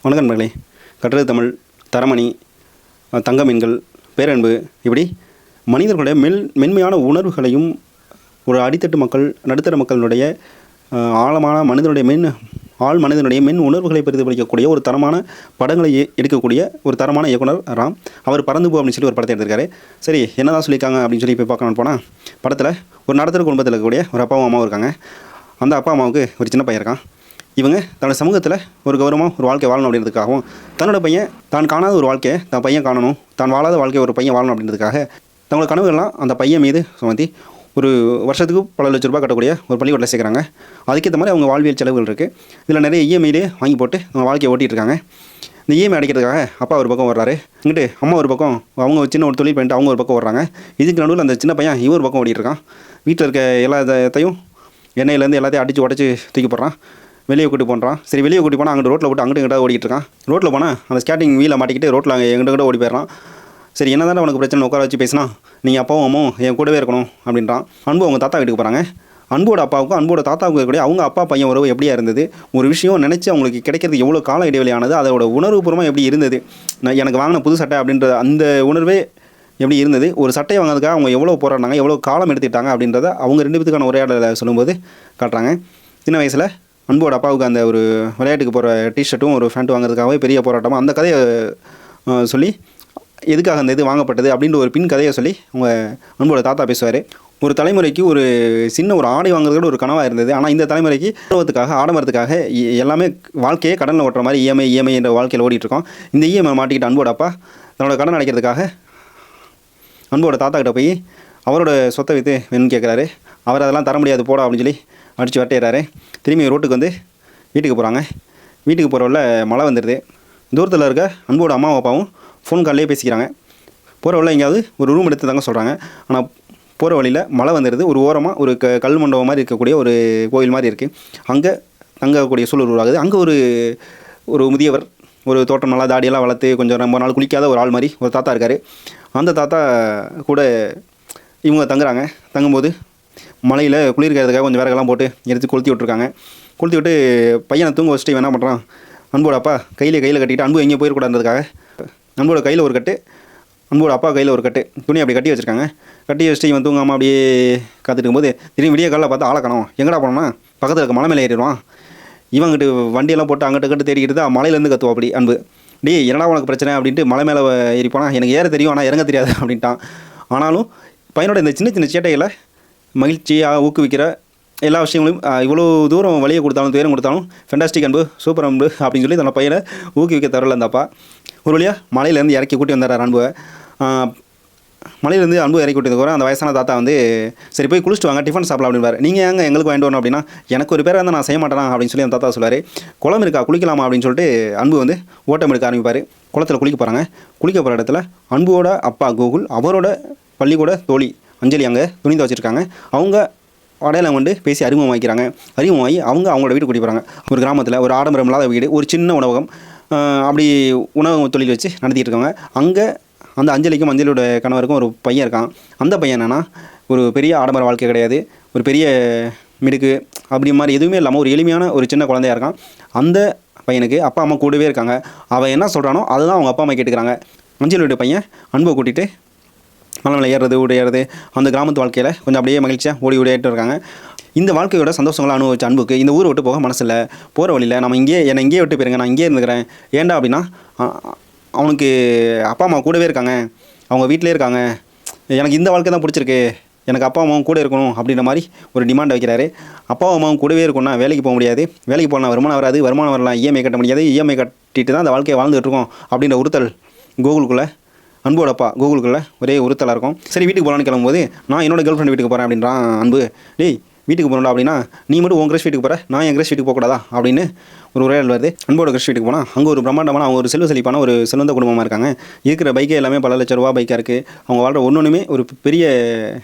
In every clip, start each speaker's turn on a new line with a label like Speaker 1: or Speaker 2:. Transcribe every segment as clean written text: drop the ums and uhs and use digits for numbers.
Speaker 1: வணக்கம் நண்பர்களே. கற்றது தமிழ், தரமணி, தங்க மீன்கள், பேரன்பு, இப்படி மனிதர்களுடைய மென்மையான உணர்வுகளையும் ஒரு அடித்தட்டு மக்கள், நடுத்தர மக்களுடைய ஆழமான மனிதனுடைய மென் உணர்வுகளை பிரதிபலிக்கக்கூடிய ஒரு தரமான படங்களை எடுக்கக்கூடிய ஒரு தரமான இயக்குனர் ராம். அவர் பறந்து போ அப்படின்னு சொல்லி ஒரு படத்தை எடுத்திருக்காரு. சரி, என்னதான் சொல்லியிருக்காங்க அப்படின்னு சொல்லி போய் பார்க்கணும்னு போனால், படத்தில் ஒரு நடுத்தர குடும்பத்தில் இருக்கக்கூடிய ஒரு அப்பாவும் அம்மாவும் இருக்காங்க. அந்த அப்பா அம்மாவுக்கு ஒரு சின்ன பையன் இருக்கான். இவங்க தன்னோட சமூகத்தில் ஒரு கௌரவமாக ஒரு வாழ்க்கை வாழணும் அப்படின்றதுக்காகவும், தன்னோட பையன் தான் காணாத ஒரு வாழ்க்கையை தான் பையன் காணணும், தான் வாழாத வாழ்க்கையை ஒரு பையன் வாழணும் அப்படின்றதுக்காக தங்களோட கனவுகள்லாம் அந்த பையன் மீது சுமத்தி ஒரு வருஷத்துக்கு பல லட்ச ரூபாய் கட்டக்கூடிய ஒரு பள்ளிக்கூடத்தில் சேர்க்குறாங்க. அதுக்கேற்ற மாதிரி அவங்க வாழ்வியல் செலவுகள் இருக்குது. இதில் நிறைய இஎம்ஐலே வாங்கி போட்டு அவங்க வாழ்க்கையை ஓட்டிகிட்டு இருக்காங்க. இந்த இஎம்ஐ அடைக்கிறதுக்காக அப்பா ஒரு பக்கம் வர்றாரு, இங்கிட்டு அம்மா ஒரு பக்கம் அவங்க சின்ன ஒரு தொழில் பண்ணிட்டு அவங்க ஒரு பக்கம் வர்றாங்க. இதுக்கு நடுவில் அந்த சின்ன பையன் ஒரு பக்கம் ஓடிட்டு இருக்கான். வீட்டில் இருக்க எல்லாத்தையும் எண்ணெயிலேருந்து எல்லாத்தையும் அடித்து உடச்சி தூக்கி போடுறான். வெளியே கூட்டி போடுறான். சரி, வெளியே கூட்டி போனால் அங்கிட்டு ரோட்டில் போட்டு அங்கிட்ட இங்கிட்ட ஓடிட்டு இருக்கான். ரோட்டில் போனால் அந்த ஸ்கேட்டிங் வீலை மாட்டிக்கிட்டு ரோட்டில் அங்கே எங்கிட்ட ஓடி போயிடறான். சரி, என்ன தானே உனக்கு பிரச்சனை உட்கார வச்சு பேசினா, நீங்கள் அப்பாவும் அம்மாவும் என் கூடவே இருக்கணும் அப்படின்றான். அன்பு அவங்க தாத்தா வீட்டுக்கு போகிறாங்க. அன்போட அப்பாவுக்கும் அன்போட தாத்தாவுக்கும் இருக்கக்கூடிய அவங்க அப்பா பையன் உறவு எப்படியா இருந்தது, ஒரு விஷயம் நினச்சி அவங்களுக்கு கிடைக்கிறது எவ்வளோ கால இடைவெளியானது, அதோட உணர்வுபூர்வமாக எப்படி இருந்தது, நான் எனக்கு வாங்கின புது சட்டை அப்படின்ற அந்த உணர்வே எப்படி இருந்தது, ஒரு சட்டையை வாங்கிறதுக்காக அவங்க எவ்வளோ போராடினாங்க, எவ்வளோ காலம் எடுத்துக்கிட்டாங்க அப்படின்றத அவங்க ரெண்டு பேத்துக்கான உரையாடலை சொல்லும்போது காட்டுறாங்க. சின்ன வயசில் அன்போட அப்பாவுக்கு அந்த ஒரு விளையாட்டுக்கு போகிற டிஷர்ட்டும் ஒரு ஃபேண்ட் வாங்குறதுக்காகவே பெரிய போராட்டமாக அந்த கதையை சொல்லி எதுக்காக அந்த இது வாங்கப்பட்டது அப்படின்ற ஒரு பின் கதையை சொல்லி அவங்க அன்போட தாத்தா பேசுவார். ஒரு தலைமுறைக்கு ஒரு சின்ன ஒரு ஆடை வாங்குறதோட ஒரு கனவாக இருந்தது. ஆனால் இந்த தலைமுறைக்கு ஆடம்பரத்துக்காக எல்லாமே வாழ்க்கையே கடனில் ஓட்டுற மாதிரி இஎம்ஐ என்ற வாழ்க்கையில் ஓடிட்டுருக்கோம். இந்த இஎம்ஐ மாட்டிக்கிட்ட அன்போட அப்பா தன்னோட கடன் அடைக்கிறதுக்காக அன்போட தாத்தா கிட்ட போய் அவரோட சொத்தை விற்று வேணும்னு கேட்குறாரு. அவர் அதெல்லாம் தர முடியாது போடா அப்படின்னு சொல்லி அடித்து வட்டையிறாரு. திரும்பி ரோட்டுக்கு வந்து வீட்டுக்கு போகிறாங்க. வீட்டுக்கு போகிறவள்ள மழை வந்துடுது. தூரத்தில் இருக்க அன்போட அம்மாவும் அப்பாவும் ஃபோன் கால்லேயே பேசிக்கிறாங்க. போகிறவள்ள எங்கேயாவது ஒரு ரூம் எடுத்து தாங்க சொல்கிறாங்க. ஆனால் போகிற வழியில் மழை வந்துடுது. ஒரு ஓரமாக ஒரு கல் மண்டபம் மாதிரி இருக்கக்கூடிய ஒரு கோயில் மாதிரி இருக்குது. அங்கே தங்கக்கூடிய சூழல் உருவாகுது. அங்கே ஒரு முதியவர், ஒரு தோட்டம் நல்லா தாடியெல்லாம் வளர்த்து கொஞ்சம் ரொம்ப நாள் குளிக்காத ஒரு ஆள் மாதிரி ஒரு தாத்தா இருக்கார். அந்த தாத்தா கூட இவங்க தங்குறாங்க. தங்கும்போது மலையில் குளிர்கிறதுக்காக கொஞ்சம் விறகெல்லாம் போட்டு எடுத்து கொளுத்தி விட்ருக்காங்க. கொளுத்தி விட்டு பையனை தூங்க வச்சுட்டு என்ன பண்ணுறான், அன்போட அப்பா கையில் கட்டிக்கிட்டு அன்பு எங்கேயும் போயிடக்கூடாதுன்றதுக்காக அன்போட கையில் ஒரு கட்டு, அன்போட அப்பா கையில் ஒரு கட்டு துணி அப்படி கட்டி வச்சுருக்காங்க. கட்டி வச்சுட்டு இவன் தூங்காமல் அப்படியே காத்துட்டு இருக்கும்போது திடீர்னு விடிய காலையில் பார்த்து ஆளை காணோம். எங்கடா போனோம்னா பக்கத்தில் இருக்க மலை மேலே ஏறிடுவான். இவங்கிட்டு வண்டியெல்லாம் போட்டு அங்கிட்டு தேடிக்கிட்டு தான் மலையிலேருந்து கத்துவோம். அப்படி அன்பு, என்னடா உனக்கு பிரச்சனை அப்படின்ட்டு மலை மேலே ஏறிப்போனா, எனக்கு ஏற தெரியும் ஆனால் இறங்க தெரியாது அப்படின்ட்டான். ஆனாலும் பையனோட இந்த சின்ன சின்ன சேட்டைகளை மகிழ்ச்சியாக ஊக்குவிக்கிற எல்லா விஷயங்களையும் இவ்வளோ தூரம் வழியை கொடுத்தாலும் துயரம் கொடுத்தாலும் ஃபென்டாஸ்டிக் அன்பு, சூப்பர் அன்பு அப்படின்னு சொல்லி தன்னோட பையனை ஊக்குவிக்க தரல அந்த அப்பா. ஒரு வழியாக மலையிலேருந்து இறக்கி கூட்டி வந்தார் அன்புவை. மலையிலேருந்து அன்பு இறக்கி கூட்டி அந்த வயசான தாத்தா வந்து சரி போய் குளிச்சுட்டு வாங்க, டிஃபன் சாப்பிடலாம் அப்படின்பார். நீங்கள் எங்கே எங்களுக்கு வாங்கிட்டு வரணும் அப்படின்னா, எனக்கு ஒரு பேரை வந்து நான் செய்ய மாட்டேனா அப்படின்னு சொல்லி அந்த தாத்தா சொல்லுவார். குளம் இருக்கா குளிக்கலாமா அப்படின்னு சொல்லிட்டு அன்பு வந்து ஓட்டம் எடுக்க ஆரம்பிப்பார். குளத்தில் குளிக்க போகிறாங்க. குளிக்க போகிற இடத்துல அன்புவோட அப்பா கோகுல், அவரோட பள்ளிக்கூட தோழி அஞ்சலி அங்கே துணி துவச்சிருக்காங்க. அவங்க அடையாளம் கொண்டு பேசி அறிமுகமாக்கிறாங்க. அறிமுகமாகி அவங்களோட வீட்டுக்கு கூட்டி போகிறாங்க. ஒரு கிராமத்தில் ஒரு ஆடம்பரம் இல்லாத வீடு, ஒரு சின்ன உணவகம், அப்படி உணவு தொழில் வச்சு நடத்திட்டு இருக்காங்க. அங்கே அந்த அஞ்சலிக்கும் அஞ்சலியோட கணவருக்கும் ஒரு பையன் இருக்கான். அந்த பையன் என்னென்னா ஒரு பெரிய ஆடம்பர வாழ்க்கை கிடையாது, ஒரு பெரிய மிடுக்கு அப்படி மாதிரி எதுவுமே இல்லாமல் ஒரு எளிமையான ஒரு சின்ன குழந்தையாக இருக்கான். அந்த பையனுக்கு அப்பா அம்மா கூடவே இருக்காங்க. அவன் என்ன சொல்கிறானோ அதுதான் அவங்க அப்பா அம்மா கேட்டுக்கிறாங்க. அஞ்சலியோட பையன் அன்பை கூட்டிகிட்டு மலை ஏறுறது உடையிறது அந்த கிராமத்து வாழ்க்கையில் கொஞ்சம் அப்படியே மகிழ்ச்சியாக ஓடிட்டு இருக்காங்க. இந்த வாழ்க்கையோட சந்தோஷங்களை அனுபவிச்ச அன்புக்கு இந்த ஊரை விட்டு போக மனசில்ல. போகிற வழியில் நம்ம என்னை இங்கேயே விட்டு போயிருங்க, நான் இங்கேயே இருந்துக்கிறேன். ஏன்டா அப்படின்னா அவனுக்கு அப்பா அம்மா கூடவே இருக்காங்க, அவங்க வீட்டிலே இருக்காங்க, எனக்கு இந்த வாழ்க்கை தான் பிடிச்சிருக்கு, எனக்கு அப்பா அம்மாவும் கூட இருக்கணும் அப்படின்ற மாதிரி ஒரு டிமாண்ட் வைக்கிறாரு. அப்பா அம்மாவும் கூடவே இருக்கணும்னா வேலைக்கு போக முடியாது, வேலைக்கு போனால் வருமானம் வராது, வருமானம் வரலாம் இஎம்ஐ கட்ட முடியாது, இஎம்ஐ கட்டிட்டு தான் அந்த வாழ்க்கையை வாழ்ந்துகிட்டு இருக்கோம் அப்படின்ற உறுத்தல் கோகுலுக்குள்ளே, அன்போட அப்பா கோகுலுக்குள்ள ஒரே உறுத்தலாக இருக்கும். சரி, வீட்டுக்கு போகலான்னு கிளம்பும்போது நான் என்னோட கேர்ள் ஃப்ரெண்ட் வீட்டுக்கு போகிறேன் அப்படின்றான் அன்பு. வீட்டுக்கு போகணும்டா அப்படின்னா, நீ மட்டும் உன் கிரஷ் வீட்டுக்கு போகிற, நான் என் கிரஷ் வீட்டுக்கு போகக்கூடாதா அப்படின்னு ஒரு உரையாடல் வருது. அன்போட கிரஷ் வீட்டுக்கு போனால் அங்கே ஒரு பிரம்மாண்டமான அவங்க ஒரு செல்வ ஒரு செல்வந்த குடும்பமாக இருக்காங்க. இருக்கிற பைக்கே எல்லாமே பல லட்ச ரூபா பைக்காக இருக்குது. அவங்க வாழ்கிற ஒன்றுமே ஒரு பெரிய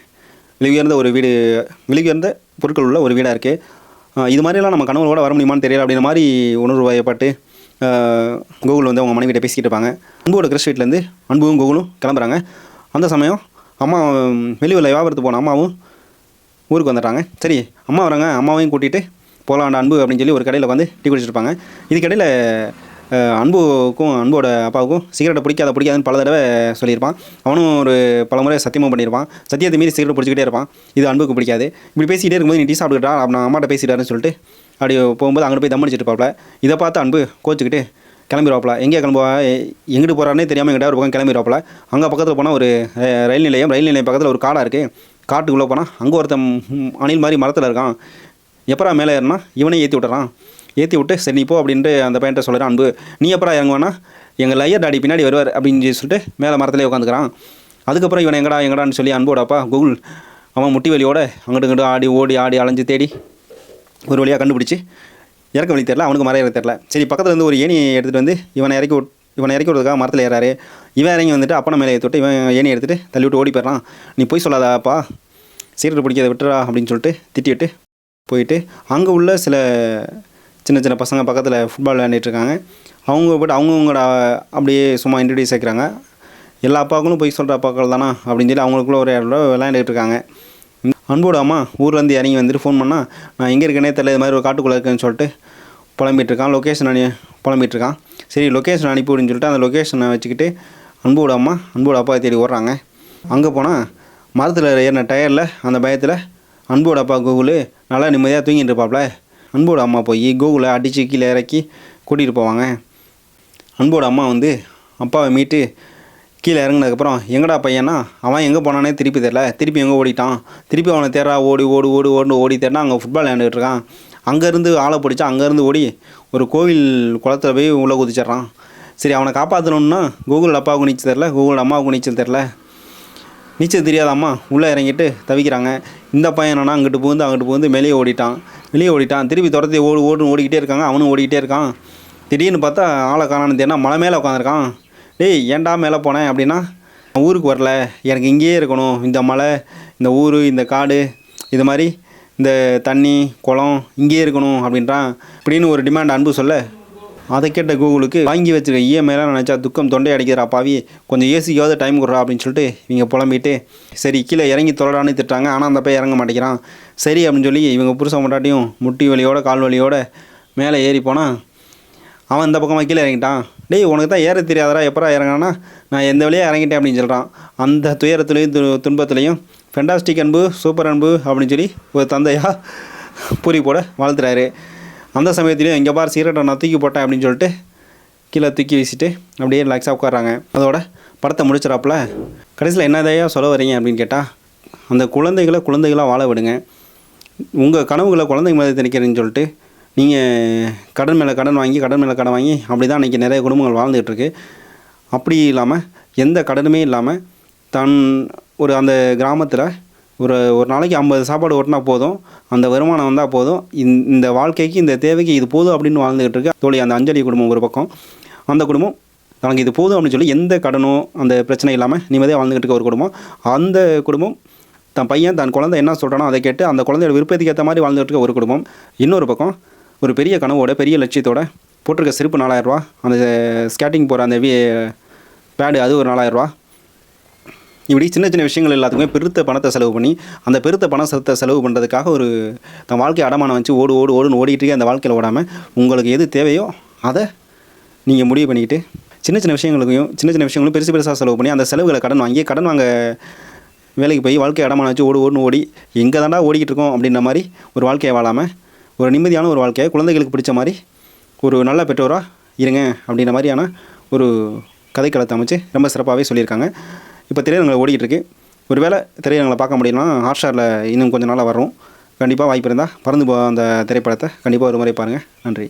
Speaker 1: விலையுயர்ந்த ஒரு வீடு, விலையுயர்ந்த பொருட்கள் உள்ள ஒரு வீடாக இருக்குது. இது மாதிரிலாம் நம்ம கனவோட வர முடியுமான்னு தெரியல அப்படின்ற மாதிரி உணர்வு வயப்பட்டு கோகுல் வந்து அவங்க மனைவிட்ட பேசிக்கிட்டு இருப்பாங்க. அன்போட கிரஷ் வீட்டிலேருந்து அன்பும் கோகுலும் கிளம்புறாங்க. அந்த சமயம் அம்மா வெளியூரில் வியாபாரத்துக்கு போன அம்மாவும் ஊருக்கு வந்துடுறாங்க. சரி, அம்மா வராங்க, அம்மாவையும் கூட்டிகிட்டு போகலாண்ட அன்பு அப்படின்னு சொல்லி ஒரு கடையில் வந்து டீ குடிச்சிருப்பாங்க. இதுக்கடையில் அன்போட அப்பாவுக்கும் சிகரெட்டை பிடிக்காதுன்னு பல தடவை சொல்லியிருப்பான். அவனும் ஒரு பல முறை சத்தியமும் பண்ணியிருப்பான். சத்தியத்தை மீறி சிகரெட் பிடிச்சிக்கிட்டே இருப்பான். இது அன்புக்கு பிடிக்காது. இப்படி பேசிக்கிட்டே இருக்கும்போது நீ டீ சாப்பிட்டுக்கிட்டா நான் அம்மாட்ட பேசிட்டாருன்னு சொல்லிட்டு அப்படி போகும்போது அங்கே போய் தம் அடிச்சிட்டு இருப்பாப்ல. இதை பார்த்து அன்பு கோச்சிக்கிட்டு கிளம்பிடுவாப்ல. எங்கேயா கிளம்புவா, எங்கிட்டு போகிறானே தெரியாமல் எங்கிட்ட ஒரு பக்கம் கிளம்பிடுவாப்ல. அங்கே பக்கத்தில் போனால் ஒரு ரயில் நிலையம் பக்கத்தில் ஒரு காடாக இருக்குது. காட்டுக்குள்ளே போனால் அங்கே ஒருத்தன் அணில் மாதிரி மரத்தில் இருக்கான். எப்பரா மேலே ஏறினா இவனே ஏற்றி விட்டுறான். ஏற்றி விட்டு சரி நீ போ அப்படின்ட்டு அந்த பையன்ட்ட சொல்கிறான் அன்பு. நீ எப்பரா இறங்குவானா, எங்கள் லையர் டாடி பின்னாடி வருவார் அப்படின்னு சொல்லிட்டு மேலே மரத்துலேயே உட்காந்துக்கிறான். அதுக்கப்புறம் இவன் எங்கடான்னு சொல்லி அன்போட அப்பா கூகுள் அவன் முட்டி வலியோட அங்கிட்டு இங்கிட்டு ஆடி அலைஞ்சு தேடி ஒரு வழியாக கண்டுபிடிச்சி இறக்க வழி தெரில, அவனுக்கு மரம் இறக்க தெரில. சரி பக்கத்தில் இருந்து ஒரு ஏணி எடுத்துகிட்டு வந்து இவனை இறக்கி விடுறதுக்காக மரத்தில் ஏறாரு. இவன் இறங்கி வந்துட்டு அப்பனை மேலே ஏற்றி விட்டு இவன் ஏணி எடுத்துகிட்டு தள்ளி விட்டு ஓடி போயிடறான். நீ போய் சொல்லாதாப்பா, சிகரெட் பிடிக்காத விட்டுறா அப்படின்னு சொல்லிட்டு திட்டிவிட்டு போயிட்டு அங்கே உள்ள சில சின்ன பசங்க பக்கத்தில் ஃபுட்பால் விளையாண்டுட்டுருக்காங்க. அவங்க போய்ட்டு அவங்கவுங்களோட அப்படியே சும்மா இன்ட்ரடியூஸ் ஆக்கிறாங்க. எல்லா அப்பாக்களும் போய் சொல்கிற அப்பாக்கள் தானா அப்படின்னு சொல்லி அவங்களுக்குள்ள ஒரு விளையாண்டுட்டு இருக்காங்க. அன்போட அம்மா ஊர்லேருந்து இறங்கி வந்துட்டு ஃபோன் பண்ணால் நான் எங்கே இருக்கேனே தெரியல, இது மாதிரி ஒரு காட்டுக்குள்ளே இருக்கேன்னு சொல்லிட்டு புலம்பிகிட்ருக்கான். லொக்கேஷன் புலம்பிகிட்ருக்கான். சரி லொக்கேஷன் அனுப்பி விடுன்னு சொல்லிட்டு அந்த லொக்கேஷனை வச்சுக்கிட்டு அன்போட அப்பா தேடி ஓடுறாங்க. அங்கே போனால் மரத்தில் ஏறின டயரில் அந்த பயத்தில் அன்போட அப்பா கூகுள் நல்லா நிம்மதியாக தூங்கிட்டு இருப்பாப்ல. அன்போட அம்மா போய் கூகுளை அடித்து கீழே இறக்கி கூட்டிகிட்டு போவாங்க. அன்போட அம்மா வந்து அப்பாவை மீட்டு கீழே இறங்கினதுக்கப்புறம் எங்கடா பையனா, அவன் எங்கே போனானே திருப்பி எங்கே ஓடிட்டான், திருப்பி அவனை தேடுறா, ஓடி தேடினா அங்கே ஃபுட்பால் விளையாண்டுட்டு இருக்கான். அங்கேருந்து ஆளை பிடிச்சா அங்கேருந்து ஓடி ஒரு கோவில் குளத்தில் போய் உள்ளே குதிச்சிட்றான். சரி அவனை காப்பாற்றணுன்னா கூகுள் அப்பாவுக்கு நீச்சல் தெரில, கூகுள் அம்மாவுக்கு நீச்சல் தெரில, நீச்சல் தெரியாத அம்மா உள்ளே இறங்கிட்டு தவிக்கிறாங்க. இந்த பையன் என்னன்னா அங்கிட்டு புகுந்து வெளியே ஓடிட்டான். திருப்பி துரத்தி ஓடிக்கிட்டே இருக்காங்க. அவனும் ஓடிக்கிட்டே இருக்கான். திடீர்னு பார்த்தா ஆளை காணான்னு தேடினா மலை மேலே உட்காந்துருக்கான். டேய் ஏன்டா மேலே போனேன் அப்படின்னா, ஊருக்கு வரல, எனக்கு இங்கேயே இருக்கணும், இந்த மலை, இந்த ஊர், இந்த காடு, இது மாதிரி இந்த தண்ணி குளம் இங்கேயே இருக்கணும் அப்படின்றான். இப்படின்னு ஒரு டிமாண்ட் அன்பு சொல்ல அதை கேட்ட கூகுளுக்கு வாங்கி வச்சுருக்க இஎம்ஐலாம் நினச்சா துக்கம் தொண்டை அடிக்கிறா பாவி, கொஞ்சம் ஏசிக்காவது டைம் கொடுறா அப்படின்னு சொல்லிட்டு இவங்க புலம்பிட்டு சரி கீழே இறங்கி தொலைடான்னு திட்டாங்க. ஆனால் அந்த பையன் இறங்க மாட்டேங்கிறான். சரி அப்படின்னு சொல்லி இவங்க புருஷன் முட்டாட்டியும் முட்டி வலியோட கால் வலியோட மேலே ஏறி போனால் அவன் இந்த பக்கமாக கீழே இறங்கிட்டான். டேய் உனக்கு தான் ஏற தெரியாதரா, எப்பரா இறங்கினா, நான் எந்த வழியாக இறங்கிட்டேன் அப்படின்னு சொல்கிறான். அந்த துயரத்துலேயும் துன்பத்துலேயும் ஃபென்டாஸ்டிக் அன்பு, சூப்பர் அன்பு அப்படின்னு சொல்லி ஒரு தந்தையாக பூரி போட வாழ்த்துறாரு. அந்த சமயத்துலேயும் இங்கே பார் சிகரெட்டை நான் தூக்கி போட்டேன் அப்படின்னு சொல்லிட்டு கீழே தூக்கி வீசிட்டு அப்படியே ரிலாக்ஸாக உட்காடுறாங்க. அதோட படத்தை முடிச்சிடாப்புல கடைசியில் என்னதையா சொல்ல வரீங்க அப்படின்னு கேட்டால், அந்த குழந்தைகளாக வாழ விடுங்க. உங்கள் கனவுகளை குழந்தைங்க மேலே திணிக்கிறேன்னு சொல்லிட்டு நீங்கள் கடன் மேலே கடன் வாங்கி அப்படி தான் இன்றைக்கி நிறைய குடும்பங்கள் வாழ்ந்துகிட்ருக்கு. அப்படி இல்லாமல் எந்த கடனுமே இல்லாமல் அந்த கிராமத்தில் ஒரு நாளைக்கு 50 சாப்பாடு ஓட்டினா போதும், அந்த வருமானம் வந்தால் போதும், இந்த வாழ்க்கைக்கு இந்த தேவைக்கு இது போதும் அப்படின்னு வாழ்ந்துகிட்டு இருக்கு தோழி. அந்த அஞ்சலி குடும்பம் ஒரு பக்கம், அந்த குடும்பம் தனக்கு இது போதும் அப்படின்னு சொல்லி எந்த கடனும் அந்த பிரச்சனை இல்லாமல் நிம்மதியாக வாழ்ந்துகிட்டு இருக்க ஒரு குடும்பம். அந்த குடும்பம் தன் பையன் தன் குழந்தை என்ன சொல்கிறானோ அதை கேட்டு அந்த குழந்தையோட விருப்பத்துக்கு ஏற்ற மாதிரி வாழ்ந்துகிட்டு இருக்க ஒரு குடும்பம். இன்னொரு பக்கம் ஒரு பெரிய கனவோட பெரிய லட்சியத்தோட போட்டிருக்க செருப்பு 4000 ரூபா, அந்த ஸ்கேட்டிங் போகிற அந்த பேடு அது ஒரு 4000 ரூபா. இப்படி சின்ன விஷயங்கள் எல்லாத்துக்குமே பெருத்த பணத்தை செலவு பண்ணி அந்த பெருத்த பணத்தை செலவு பண்ணுறதுக்காக ஒரு தன் வாழ்க்கையை அடமானம் வச்சு ஓடுன்னு ஓடிட்டு அந்த வாழ்க்கையில் ஓடாமல் உங்களுக்கு எது தேவையோ அதை நீங்கள் முடிவு பண்ணிக்கிட்டு சின்ன விஷயங்களும் பெருசாக செலவு பண்ணி அந்த செலவுகளை கடன் வாங்க வேலைக்கு போய் வாழ்க்கையை அடமானம் வச்சு ஓடுன்னு ஓடி எங்கே தாண்டா ஓடிக்கிட்டு இருக்கோம் அப்படின்ற மாதிரி ஒரு வாழ்க்கையை வாழாமல் ஒரு நிம்மதியான ஒரு வாழ்க்கையை குழந்தைகளுக்கு பிடிச்ச மாதிரி ஒரு நல்ல பெற்றோராக இருங்க அப்படின்ற மாதிரியான ஒரு கதைக்களத்தை அமைச்சு ரொம்ப சிறப்பாகவே சொல்லியிருக்காங்க. இப்போ திரையரங்களை ஓடிக்கிட்டு இருக்கு. ஒரு வேளை திரையரங்களை பார்க்க முடியலன்னா ஹாட்ஸ்டாரில் இன்னும் கொஞ்சம் நாளாக வரும். கண்டிப்பாக வாய்ப்பு இருந்தால் பறந்து அந்த திரைப்படத்தை கண்டிப்பாக ஒரு முறை பாருங்கள். நன்றி.